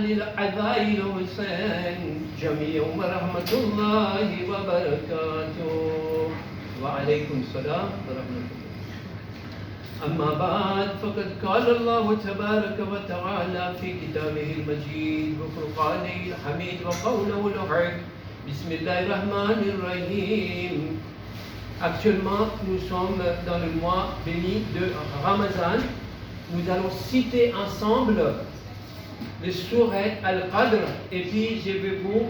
للعذائر والحسين جميعا ورحمة الله وبركاته وعليكم السلام ورحمة الله. أما بعد فقد قال الله تبارك وتعالى في كتابه المجيد وفرقانه الحميد وقوله الحق بسم الله الرحمن الرحيم. Actuellement, nous sommes dans le mois béni de Ramazan. Nous allons citer ensemble le Sourate Al-Qadr et puis je vais vous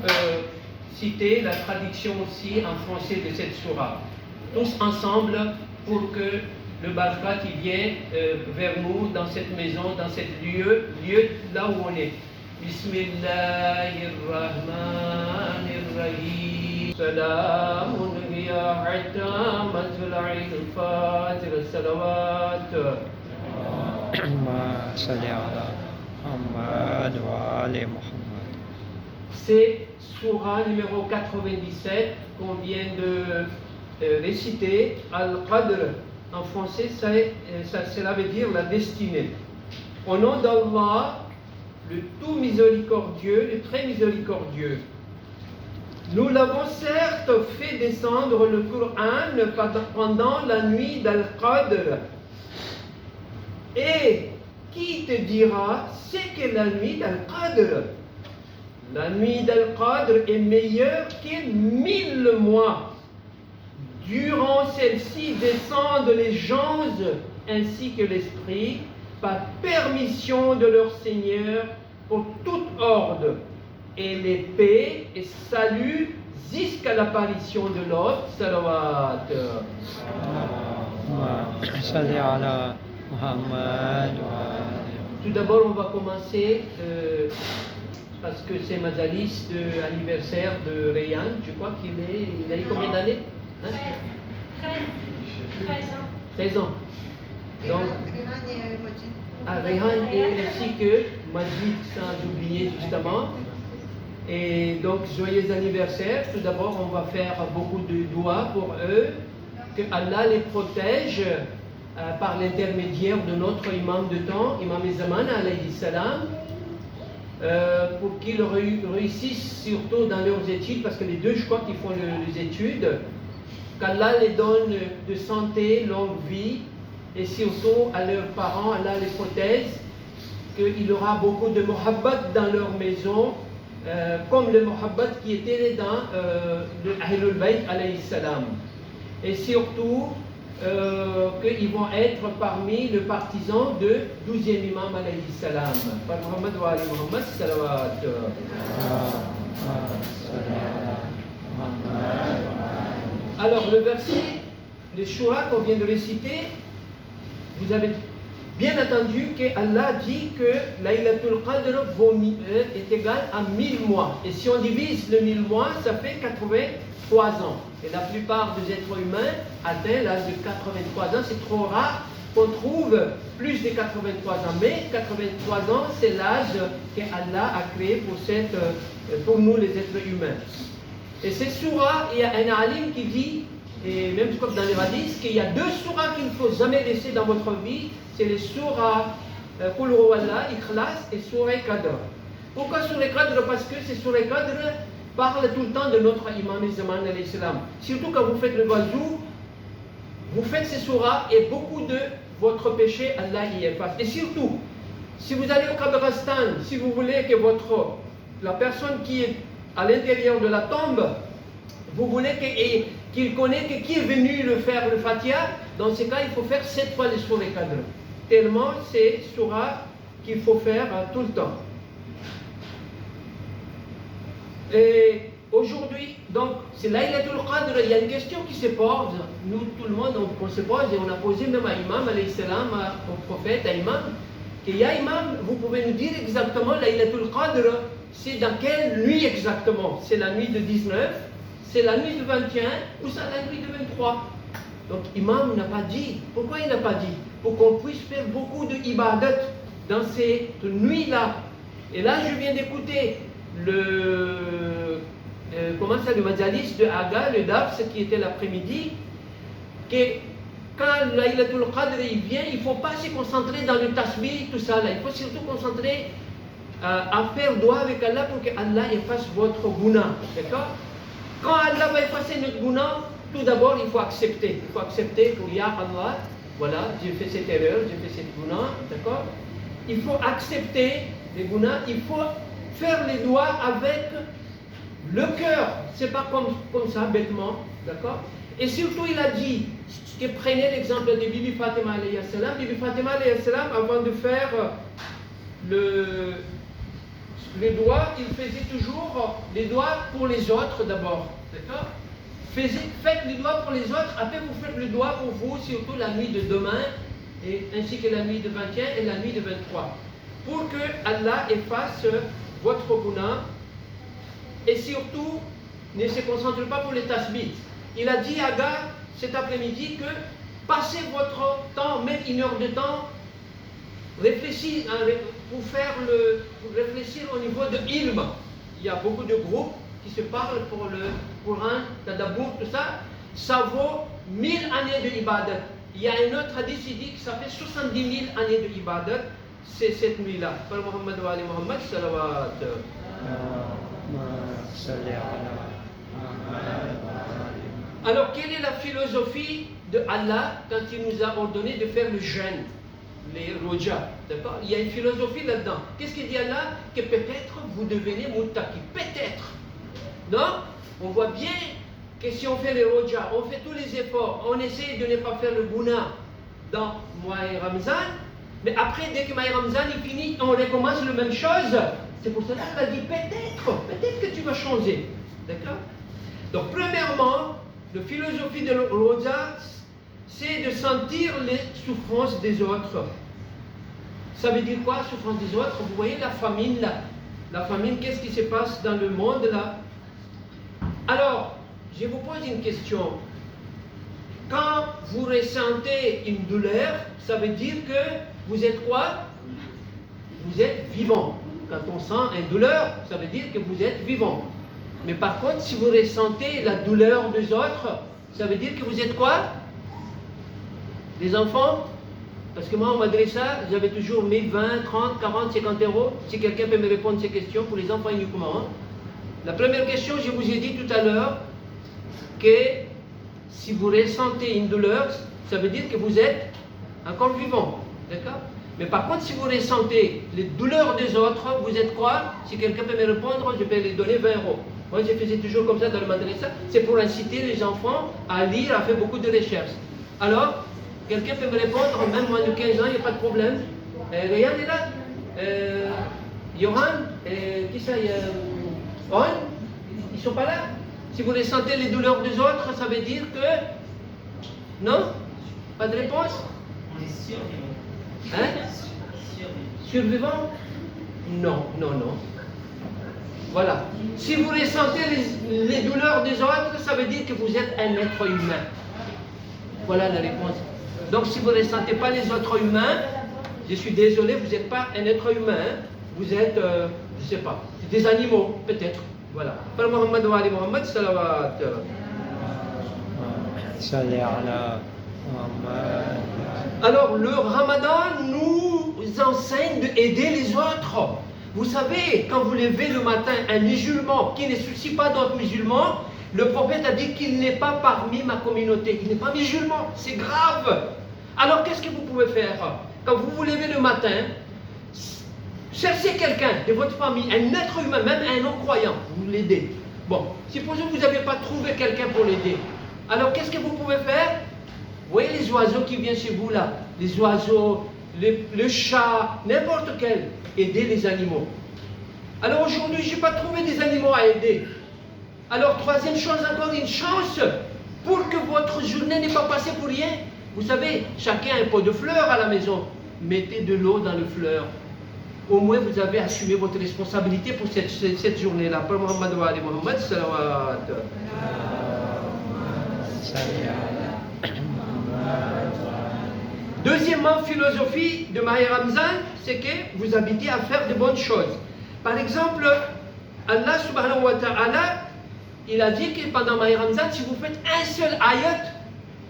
citer la traduction aussi en français de cette sourate. Tous ensemble pour que le barakat il vienne vers nous dans cette maison, dans cet lieu là où on est. Bismillahirrahmanirrahim. Salamun hiya hatta matla'il fajr. Salawat. C'est Surah numéro 97 qu'on vient de réciter. Al-Qadr, en français, cela veut dire la destinée. Au nom d'Allah, le tout miséricordieux, le très miséricordieux. Nous l'avons certes fait descendre le Coran pendant la nuit d'Al-Qadr. Et qui te dira c'est que la nuit d'Al-Qadr? La nuit d'Al-Qadr est meilleure que 1000 mois. Durant celle-ci descendent les anges ainsi que l'esprit par permission de leur Seigneur pour toute ordre et les paix et salut jusqu'à l'apparition de l'autre. Salawat. Tout d'abord, on va commencer parce que c'est ma liste d'anniversaire de Rayhan. Je crois qu'il a eu combien d'années? 13 ans. Donc, Rayhan et ainsi que Majid, sans oublier justement. Et donc, joyeux anniversaire. Tout d'abord, on va faire beaucoup de doigts pour eux, que Allah les protège par l'intermédiaire de notre imam de temps, Imam Zaman alayhi salam, pour qu'ils réussissent surtout dans leurs études, parce que les deux, je crois qu'ils font les études, qu'Allah les donne de santé, longue vie, et surtout à leurs parents, Allah les protège, qu'il y aura beaucoup de muhabbat dans leur maison, comme le muhabbat qui était dans le Ahlul Bayt alayhi salam. Et surtout, qu'ils vont être parmi les partisans de 12e imam alayhi salam. Par Muhammad wa Ali Muhammad salawat. Alors le verset de Shura qu'on vient de réciter, vous avez bien entendu qu'Allah dit que Laylatul Qadr est égal à 1000 mois. Et si on divise le 1000 mois, ça fait 83 ans. Et la plupart des êtres humains atteignent l'âge de 83 ans. C'est trop rare qu'on trouve plus de 83 ans. Mais 83 ans, c'est l'âge qu'Allah a créé pour nous les êtres humains. Et cette surah, il y a un alim qui dit, et même comme dans les hadiths, qu'il y a deux surahs qu'il ne faut jamais laisser dans votre vie. C'est les surahs Qul Huwallah, Ikhlas et surah Qadr. Pourquoi surah Qadr? Parce que ces surah Qadr parle tout le temps de notre imam Zaman alayhi salam. Surtout quand vous faites le wazou, vous faites ces surahs et beaucoup de votre péché, Allah y efface. Et surtout, si vous allez au Kabristan, si vous voulez que la personne qui est à l'intérieur de la tombe, vous voulez qu'il connaisse qui est venu le faire le Fatiha, dans ce cas, il faut faire 7 fois les surahs Qadr. Tellement c'est surah qu'il faut faire tout le temps. Et aujourd'hui, donc, c'est Laylatul Qadr, il y a une question qui se pose, nous, tout le monde, on se pose, et on a posé même à Imam, alayhi salam, au prophète, à Imam, que ya Imam, vous pouvez nous dire exactement Laylatul Qadr, c'est dans quelle nuit exactement? C'est la nuit de 19, c'est la nuit de 21, ou c'est la nuit de 23? Donc, Imam n'a pas dit. Pourquoi il n'a pas dit? Pour qu'on puisse faire beaucoup de ibadat dans ces nuits-là. Et là, je viens d'écouter le majalis de Aga, le Dars, qui était l'après-midi, que quand Laylatul Qadr il vient, il ne faut pas se concentrer dans le tasbih, tout ça là. Il faut surtout concentrer à faire dua avec Allah pour que Allah efface votre guna. D'accord? Quand Allah va effacer notre guna, tout d'abord il faut accepter. Il faut accepter que Ya Allah, voilà, j'ai fait cette erreur, j'ai fait cette guna. D'accord? Il faut accepter les guna, il faut faire les doigts avec le cœur. C'est pas comme ça, bêtement. D'accord? Et surtout, il a dit, que prenez l'exemple de Bibi Fatima alayhi salam. Bibi Fatima alayhi salam, avant de faire les doigts, il faisait toujours les doigts pour les autres d'abord. D'accord? Faites les doigts pour les autres, après vous faites le doigt pour vous, surtout la nuit de demain, et ainsi que la nuit de 21 et la nuit de 23. Pour que Allah efface votre guna, et surtout, ne se concentre pas pour les tasbih. Il a dit à Aga cet après-midi que passez votre temps, même 1 heure de temps, réfléchir pour réfléchir au niveau de ilm. Il y a beaucoup de groupes qui se parlent pour le Coran, Tadabour, tout ça. Ça vaut 1000 années de ibadat. Il y a un autre hadith qui dit que ça fait 70 000 années de ibadat. C'est cette nuit-là. Par Muhammad wa ali Muhammad, salawat. Alors, quelle est la philosophie de Allah quand il nous a ordonné de faire le jeûne, les rojas? D'accord? Il y a une philosophie là-dedans. Qu'est-ce qu'il dit Allah? Que peut-être vous devenez muttaqi. Peut-être. Non? On voit bien que si on fait les rojas, on fait tous les efforts, on essaie de ne pas faire le guna dans Mois Ramzan, mais après, dès que Mois Ramzan est fini, on recommence la même chose. C'est pour cela qu'il a dit peut-être que tu vas changer. D'accord? Donc, premièrement, la philosophie de Roja, c'est de sentir les souffrances des autres. Ça veut dire quoi, souffrance des autres? Vous voyez la famine là. La famine, qu'est-ce qui se passe dans le monde là? Alors, je vous pose une question. Quand vous ressentez une douleur, ça veut dire que vous êtes quoi? Vous êtes vivant. Quand on sent une douleur, ça veut dire que vous êtes vivant. Mais par contre, si vous ressentez la douleur des autres, ça veut dire que vous êtes quoi? Des enfants? Parce que moi, en madrasa, j'avais toujours 1000, 20, 30, 40, 50 euros. Si quelqu'un peut me répondre ces questions pour les enfants uniquement. La première question, je vous ai dit tout à l'heure que si vous ressentez une douleur, ça veut dire que vous êtes encore vivant. D'accord? Mais par contre, si vous ressentez les douleurs des autres, vous êtes quoi? Si quelqu'un peut me répondre, je peux lui donner 20 euros. Moi, je faisais toujours comme ça dans le madrasa. C'est pour inciter les enfants à lire, à faire beaucoup de recherches. Alors, quelqu'un peut me répondre, même moins de 15 ans, il n'y a pas de problème. Ryan est là? Johan? Qui ça? Owen? Ils ne sont pas là? Si vous ressentez les douleurs des autres, ça veut dire que... Non? Pas de réponse? On est survivant. Hein? Survivant? Non. Voilà. Si vous ressentez les douleurs des autres, ça veut dire que vous êtes un être humain. Voilà la réponse. Donc si vous ne ressentez pas les autres humains, je suis désolé, vous n'êtes pas un être humain. Vous êtes, je ne sais pas, des animaux, peut-être. Voilà. Par Muhammad wa ali Muhammad, salawat. Alors, le Ramadan nous enseigne d'aider les autres. Vous savez, quand vous levez le matin un musulman qui ne soucie pas d'autres musulmans, le prophète a dit qu'il n'est pas parmi ma communauté. Il n'est pas musulman. C'est grave. Alors, qu'est-ce que vous pouvez faire? Quand vous vous levez le matin, cherchez quelqu'un de votre famille, un être humain, même un non-croyant, vous l'aidez. Bon, supposons que vous n'avez pas trouvé quelqu'un pour l'aider. Alors, qu'est-ce que vous pouvez faire? Vous voyez les oiseaux qui viennent chez vous là, les oiseaux, le chat, n'importe quel, aider les animaux. Alors aujourd'hui, je n'ai pas trouvé des animaux à aider. Alors troisième chose, encore une chance, pour que votre journée n'ait pas passé pour rien. Vous savez, chacun a un pot de fleurs à la maison. Mettez de l'eau dans le fleur. Au moins, vous avez assumé votre responsabilité pour cette journée-là. Par Muhammad wa ali Muhammad, salawat. Deuxièmement, philosophie de Maher Ramzan, c'est que vous habitez à faire de bonnes choses. Par exemple, Allah subhanahu wa ta'ala, il a dit que pendant Maher Ramzan, si vous faites un seul ayat,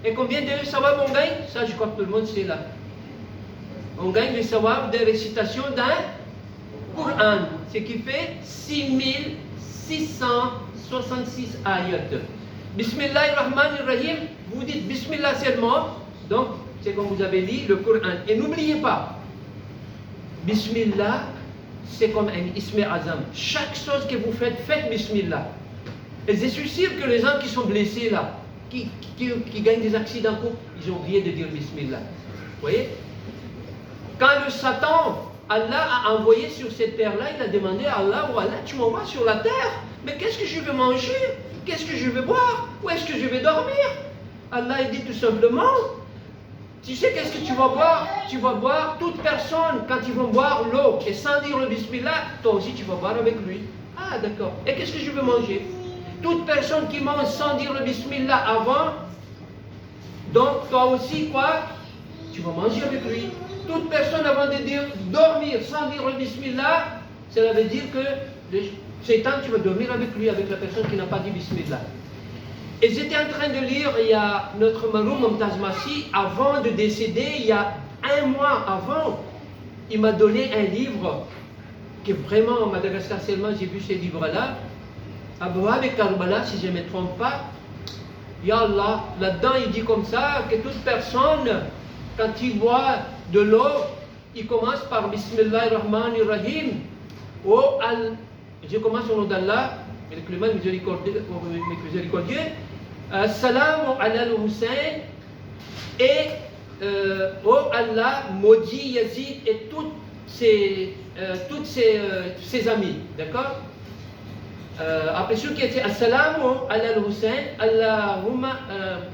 et combien de sawab on gagne? Ça, je crois que tout le monde sait là. On gagne le sawab de récitation d'un Coran, ce qui fait 6666 ayats. Bismillahirrahmanirrahim, vous dites Bismillah seulement, donc c'est comme vous avez dit le Coran. Et n'oubliez pas, Bismillah, c'est comme un Ism Azam. Chaque chose que vous faites, faites Bismillah. Et je suis sûr que les gens qui sont blessés là, qui gagnent des accidents, ils ont oublié de dire Bismillah. Vous voyez? Quand le Satan, Allah a envoyé sur cette terre-là, il a demandé à Allah, oh Allah, tu m'envoies sur la terre, mais qu'est-ce que je vais manger? Qu'est-ce que je vais boire? Où est-ce que je vais dormir? Allah il dit tout simplement, tu sais qu'est-ce que tu vas boire? Tu vas boire, toute personne, quand ils vont boire l'eau, et sans dire le Bismillah, toi aussi tu vas boire avec lui. Ah d'accord. Et qu'est-ce que je vais manger? Toute personne qui mange sans dire le Bismillah avant, donc toi aussi quoi? Tu vas manger avec lui. Toute personne avant de dire dormir sans dire le Bismillah, cela veut dire que le Shaitan, tu vas dormir avec lui, avec la personne qui n'a pas dit Bismillah. Et j'étais en train de lire, il y a notre Maroum Momtaz Massi, avant de décéder, il y a un mois avant, il m'a donné un livre, que vraiment, en Madagascar seulement, j'ai vu ces livres-là, Abu Wahab Karbala, si je ne me trompe pas, Ya Allah, là-dedans il dit comme ça, que toute personne, quand il boit de l'eau, il commence par Bismillahirrahmanirrahim, je commence au nom d'Allah, le clément miséricordieux, Salam ala al-Hussein, et oh Allah, maudit Yazid et toutes ses amis, d'accord? Après ce qui était Assalamu ala al-Hussein, Allahumma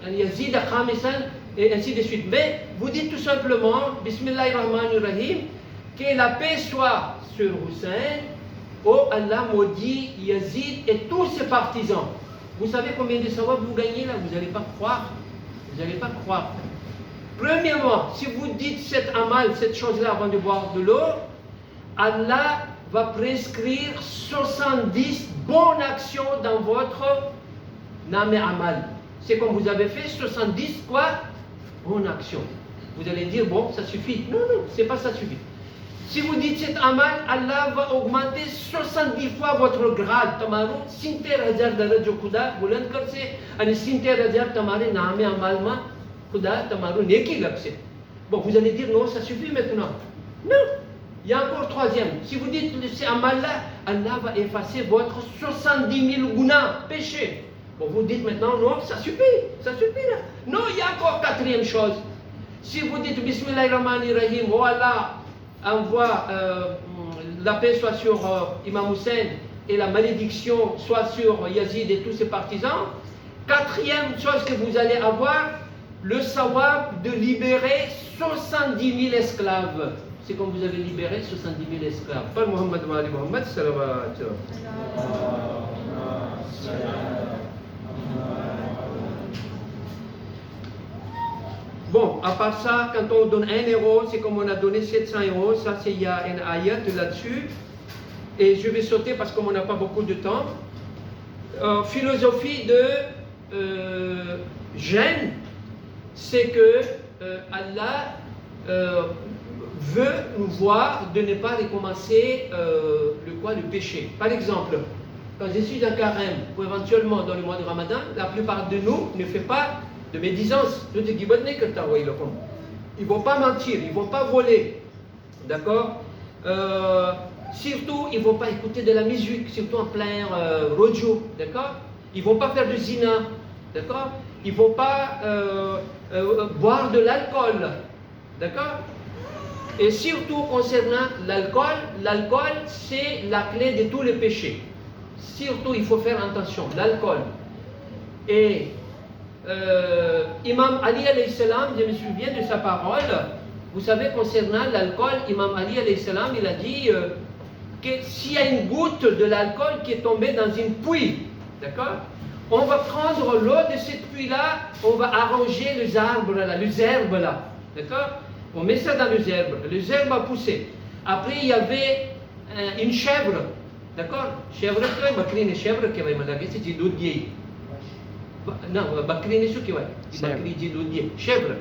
Yazid khamisan, et ainsi de suite. Mais vous dites tout simplement, Bismillahirrahmanirrahim, que la paix soit sur Hussein, oh Allah maudit Yazid et tous ses partisans. Vous savez combien de sawab vous gagnez là? Vous n'allez pas croire. Vous n'allez pas croire. Premièrement, si vous dites cet amal, cette chose-là avant de boire de l'eau, Allah va prescrire 70 bonnes actions dans votre nam et amal. C'est comme vous avez fait 70 quoi? Bonnes actions. Vous allez dire, bon, ça suffit. Non, non, c'est pas ça suffit. Si vous dites cet amal, Allah va augmenter 70 fois votre grade. Tamaru, sinter hajar darajo kuda, buland karse, ani sinter hajar tamare naame amal ma kuda tamaru neki lakse. Bon, vous allez dire, non, ça suffit maintenant. Non, il y a encore troisième. Si vous dites cet amal-là, Allah va effacer votre 70 000 guna, péchés. Bon, vous dites maintenant, non, ça suffit là. Non, il y a encore quatrième chose. Si vous dites Bismillahirrahmanirrahim, oh Allah, envoie la paix soit sur Imam Hussein et la malédiction soit sur Yazid et tous ses partisans. Quatrième chose que vous allez avoir, le sawab de libérer 70 000 esclaves. C'est comme vous avez libéré 70 000 esclaves. Par Muhammad wa ali Muhammad, salawat. Bon, à part ça, quand on donne 1 euro, c'est comme on a donné 700 euros. Ça, il y a un ayat là-dessus. Et je vais sauter parce qu'on n'a pas beaucoup de temps. Philosophie de jeûne, c'est que Allah veut nous voir de ne pas recommencer le péché. Par exemple, quand je suis en carême, ou éventuellement dans le mois de Ramadan, la plupart de nous ne fait pas de médisance. Ils ne vont pas mentir, ils ne vont pas voler. D'accord? Surtout, ils ne vont pas écouter de la musique, surtout en plein rojo. D'accord? Ils ne vont pas faire de zina. D'accord? Ils ne vont pas boire de l'alcool. D'accord? Et surtout concernant l'alcool, l'alcool c'est la clé de tous les péchés. Surtout, il faut faire attention, l'alcool. Et Imam Ali alayhi salam, je me souviens de sa parole, vous savez, concernant l'alcool, Imam Ali alayhi salam, il a dit que s'il y a une goutte de l'alcool qui est tombée dans une puits, d'accord, on va prendre l'eau de cette puits-là, on va arranger les arbres là, d'accord, on met ça dans les herbes va pousser. Après, il y avait une chèvre, d'accord, chèvre qui va c'est du doudier. Non, bakri n'est pas bakri dit chèvre,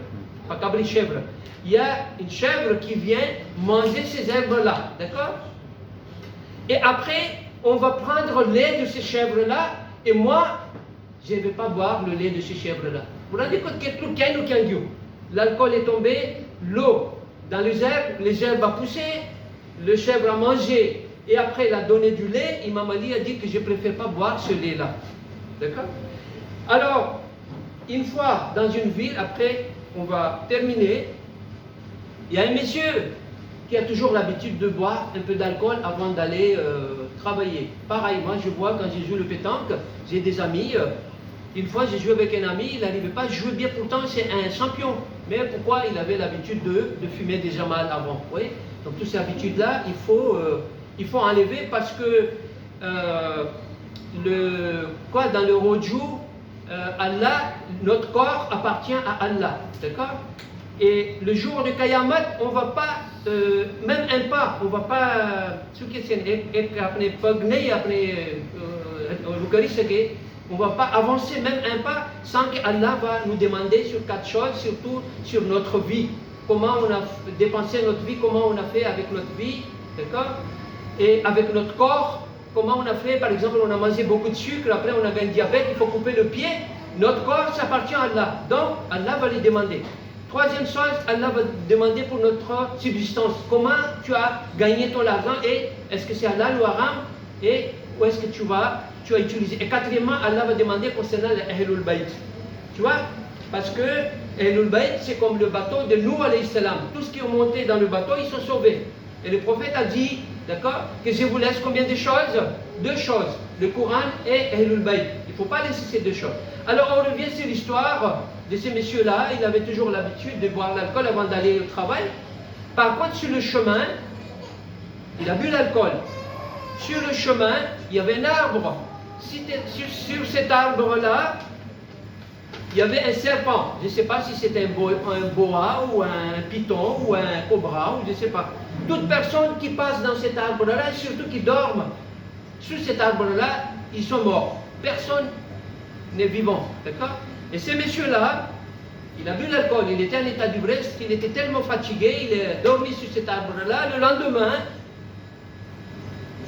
pas cabri chèvre. Il y a une chèvre qui vient manger ces herbes-là, d'accord? Et après, on va prendre le lait de ces chèvres-là, et moi, je ne vais pas boire le lait de ces chèvres-là. Vous vous rendez compte que l'alcool est tombé, l'eau dans les herbes a poussé, le chèvre a mangé, et après il a donné du lait. Imam Ali a dit que je ne préfère pas boire ce lait-là. D'accord? Alors, une fois dans une ville, après, on va terminer, il y a un monsieur qui a toujours l'habitude de boire un peu d'alcool avant d'aller travailler. Pareil, moi je bois quand je joue le pétanque, j'ai des amis. Une fois j'ai joué avec un ami, il n'arrivait pas à jouer bien, pourtant c'est un champion. Mais pourquoi? Il avait l'habitude de fumer des jamal avant. Vous voyez? Donc toutes ces habitudes-là, il faut enlever parce que dans le Rojou, Allah, notre corps appartient à Allah. D'accord? Et le jour de Kayamat, on ne va pas, même un pas, on ne va pas, on ne va pas avancer même un pas sans qu'Allah va nous demander sur 4 choses, surtout sur notre vie. Comment on a dépensé notre vie, comment on a fait avec notre vie, d'accord? Et avec notre corps, comment on a fait, par exemple, on a mangé beaucoup de sucre, après on avait un diabète, il faut couper le pied. Notre corps, ça appartient à Allah. Donc, Allah va les demander. Troisième chose, Allah va demander pour notre subsistance. Comment tu as gagné ton argent et est-ce que c'est halal ou haram et où est-ce que tu as utilisé. Et quatrièmement, Allah va demander concernant les Ahlul Bayt. Tu vois? Parce que Ahlul Bayt, c'est comme le bateau de Nuh alayhi salam. Tous qui ont monté dans le bateau, ils sont sauvés. Et le prophète a dit, d'accord, que je vous laisse combien de choses? 2 choses, le Coran et Ahlul Bayt. Il ne faut pas laisser ces 2 choses. Alors on revient sur l'histoire de ces messieurs-là. Ils avaient toujours l'habitude de boire l'alcool avant d'aller au travail. Par contre, sur le chemin, il a bu l'alcool. Sur le chemin, il y avait un arbre. Sur cet arbre-là, il y avait un serpent. Je ne sais pas si c'était un boa ou un python ou un cobra, ou je ne sais pas. Toute personne qui passe dans cet arbre-là, et surtout qui dorment sur cet arbre-là, ils sont morts. Personne n'est vivant. D'accord? Et ces messieurs-là, il a bu l'alcool, il était en état d'ivresse, il était tellement fatigué, il a dormi sur cet arbre-là. Le lendemain,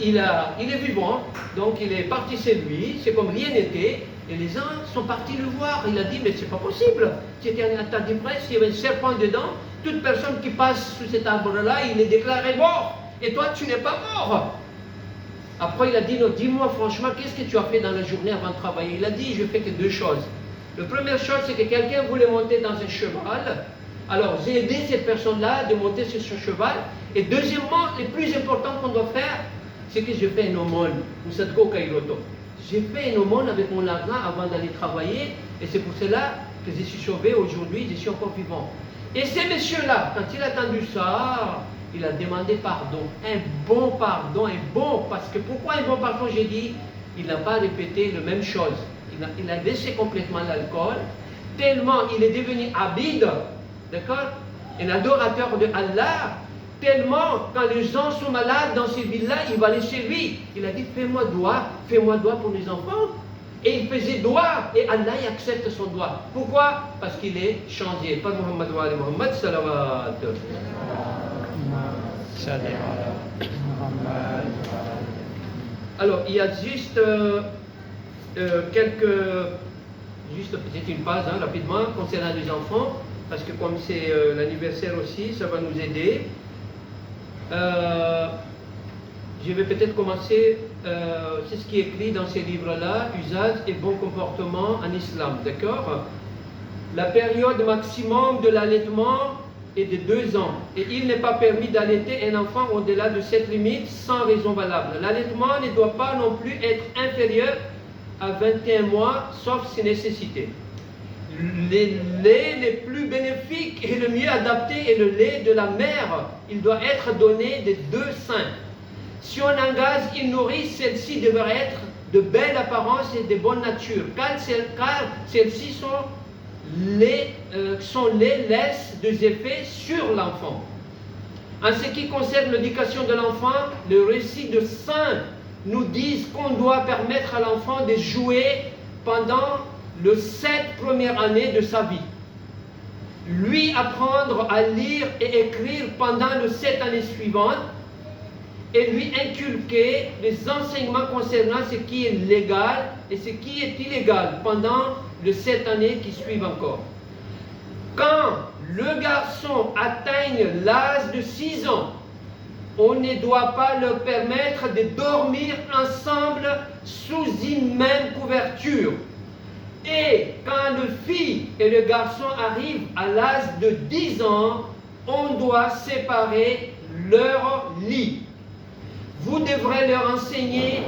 il est vivant, donc il est parti chez lui, c'est comme rien n'était, et les gens sont partis le voir. Il a dit, mais c'est pas possible, c'était en état d'ivresse, il y avait un serpent dedans, toute personne qui passe sous cet arbre-là, il est déclaré mort, et toi tu n'es pas mort. Après il a dit, non, dis-moi franchement, qu'est-ce que tu as fait dans la journée avant de travailler? Il a dit, je fais que 2 choses. La première chose, c'est que quelqu'un voulait monter dans un cheval, alors j'ai aidé cette personne-là de monter sur ce cheval, et deuxièmement, le plus important qu'on doit faire, c'est que je fais une aumône. J'ai fait une aumône avec mon argent avant d'aller travailler, et c'est pour cela que je suis sauvé aujourd'hui, je suis encore vivant. Et ces messieurs-là, quand il a entendu ça, il a demandé pardon. Un bon pardon, parce que pourquoi un bon pardon? J'ai dit, il n'a pas répété la même chose. Il a laissé complètement l'alcool, tellement il est devenu abid, d'accord? Un adorateur de Allah. Tellement, quand les gens sont malades dans ces villes-là, il va aller chez lui. Il a dit, fais-moi doigt pour les enfants. Et il faisait doigt, et Allah il accepte son doigt. Pourquoi? Parce qu'il est changé. Par Muhammad wa ali Muhammad, salawat. Alors, il y a juste juste peut-être une page, rapidement, concernant les enfants, parce que comme c'est l'anniversaire aussi, ça va nous aider. Je vais peut-être commencer, c'est ce qui est écrit dans ces livres-là, usage et bon comportement en islam, d'accord? La période maximum de l'allaitement est de 2 ans, et il n'est pas permis d'allaiter un enfant au-delà de cette limite sans raison valable. L'allaitement ne doit pas non plus être inférieur à 21 mois, sauf si nécessité. Les laits les plus bénéfiques et le mieux adapté est le lait de la mère. Il doit être donné des 2 seins. Si on engage une nourrice, celle-ci devrait être de belle apparence et de bonne nature, car celles-ci sont lait laisse des effets sur l'enfant. En ce qui concerne l'éducation de l'enfant, le récit de Saint nous dit qu'on doit permettre à l'enfant de jouer pendant les 7 premières années de sa vie. Lui apprendre à lire et écrire pendant les 7 années suivantes, et lui inculquer les enseignements concernant ce qui est légal et ce qui est illégal pendant les 7 années qui suivent encore. Quand le garçon atteigne l'âge de 6 ans, on ne doit pas leur permettre de dormir ensemble sous une même couverture. Et quand le fille et le garçon arrivent à l'âge de 10 ans, on doit séparer leur lit. Vous devrez leur enseigner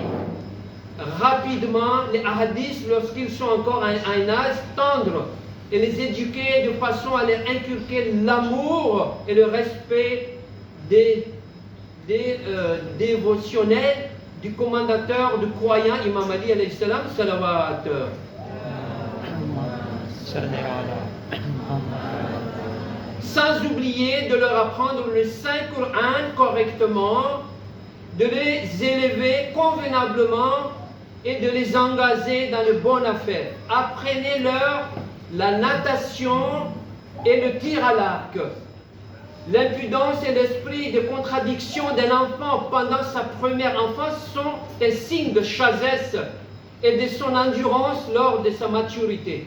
rapidement les hadiths lorsqu'ils sont encore à un âge tendre et les éduquer de façon à leur inculquer l'amour et le respect des dévotionnels du commandateur de croyants Imam Ali alayhi salam salawat. Sans oublier de leur apprendre le Saint-Coran correctement, de les élever convenablement et de les engager dans de bonnes affaires. Apprenez-leur la natation et le tir à l'arc. L'impudence et l'esprit de contradiction d'un enfant pendant sa première enfance sont des signes de sagesse et de son endurance lors de sa maturité.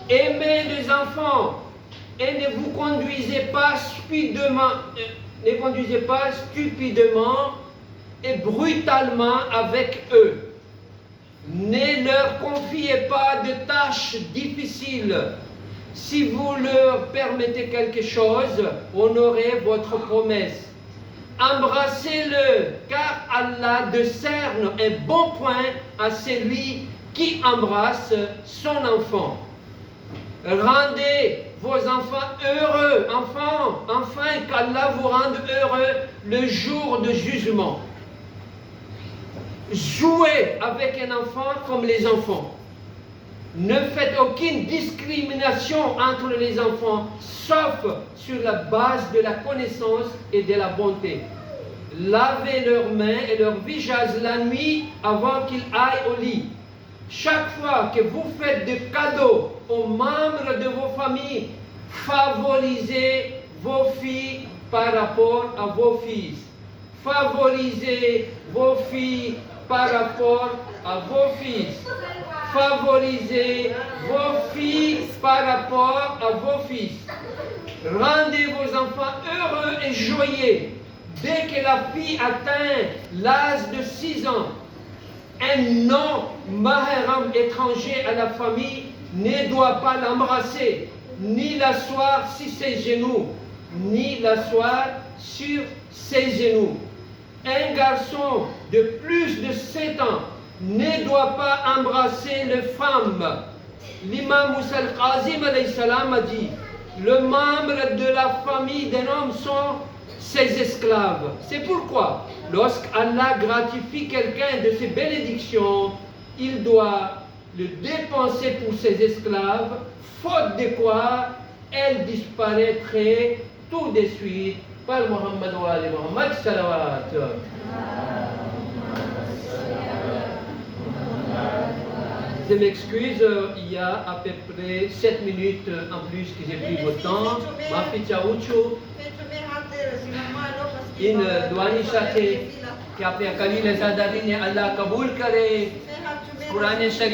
Aimez les enfants et ne vous conduisez pas stupidement et brutalement avec eux. Ne leur confiez pas de tâches difficiles. Si vous leur permettez quelque chose, honorez votre promesse. Embrassez-le, car Allah décerne un bon point à celui qui embrasse son enfant. Rendez vos enfants heureux, afin qu'Allah vous rende heureux le jour de jugement. Jouez avec un enfant comme les enfants. Ne faites aucune discrimination entre les enfants, sauf sur la base de la connaissance et de la bonté. Lavez leurs mains et leurs visages la nuit avant qu'ils aillent au lit. Chaque fois que vous faites des cadeaux aux membres de vos familles, favorisez vos filles par rapport à vos fils. Favorisez vos filles par rapport à vos fils. Favorisez vos filles par rapport à vos fils. Rendez vos enfants heureux et joyeux. Dès que la fille atteint l'âge de 6 ans, un non-mahram étranger à la famille ne doit pas l'embrasser, ni l'asseoir sur ses genoux, ni l'asseoir sur ses genoux. Un garçon de plus de 7 ans ne doit pas embrasser les femmes. L'imam Moussa al-Qazim alayhi salam a dit, le membre de la famille d'un homme sont ses esclaves. C'est pourquoi, lorsqu'Allah gratifie quelqu'un de ses bénédictions, il doit le dépenser pour ses esclaves, faute de quoi elle disparaîtrait tout de suite. Par Muhammad wa ali Muhammad salawat. Je m'excuse, il y a à peu près 7 minutes en plus que j'ai pris votre temps. Ma fille Tchaouchou, in douani shate, qui a fait Khalil Zadarine, Allah Kaboul Kare, Quran Sharif.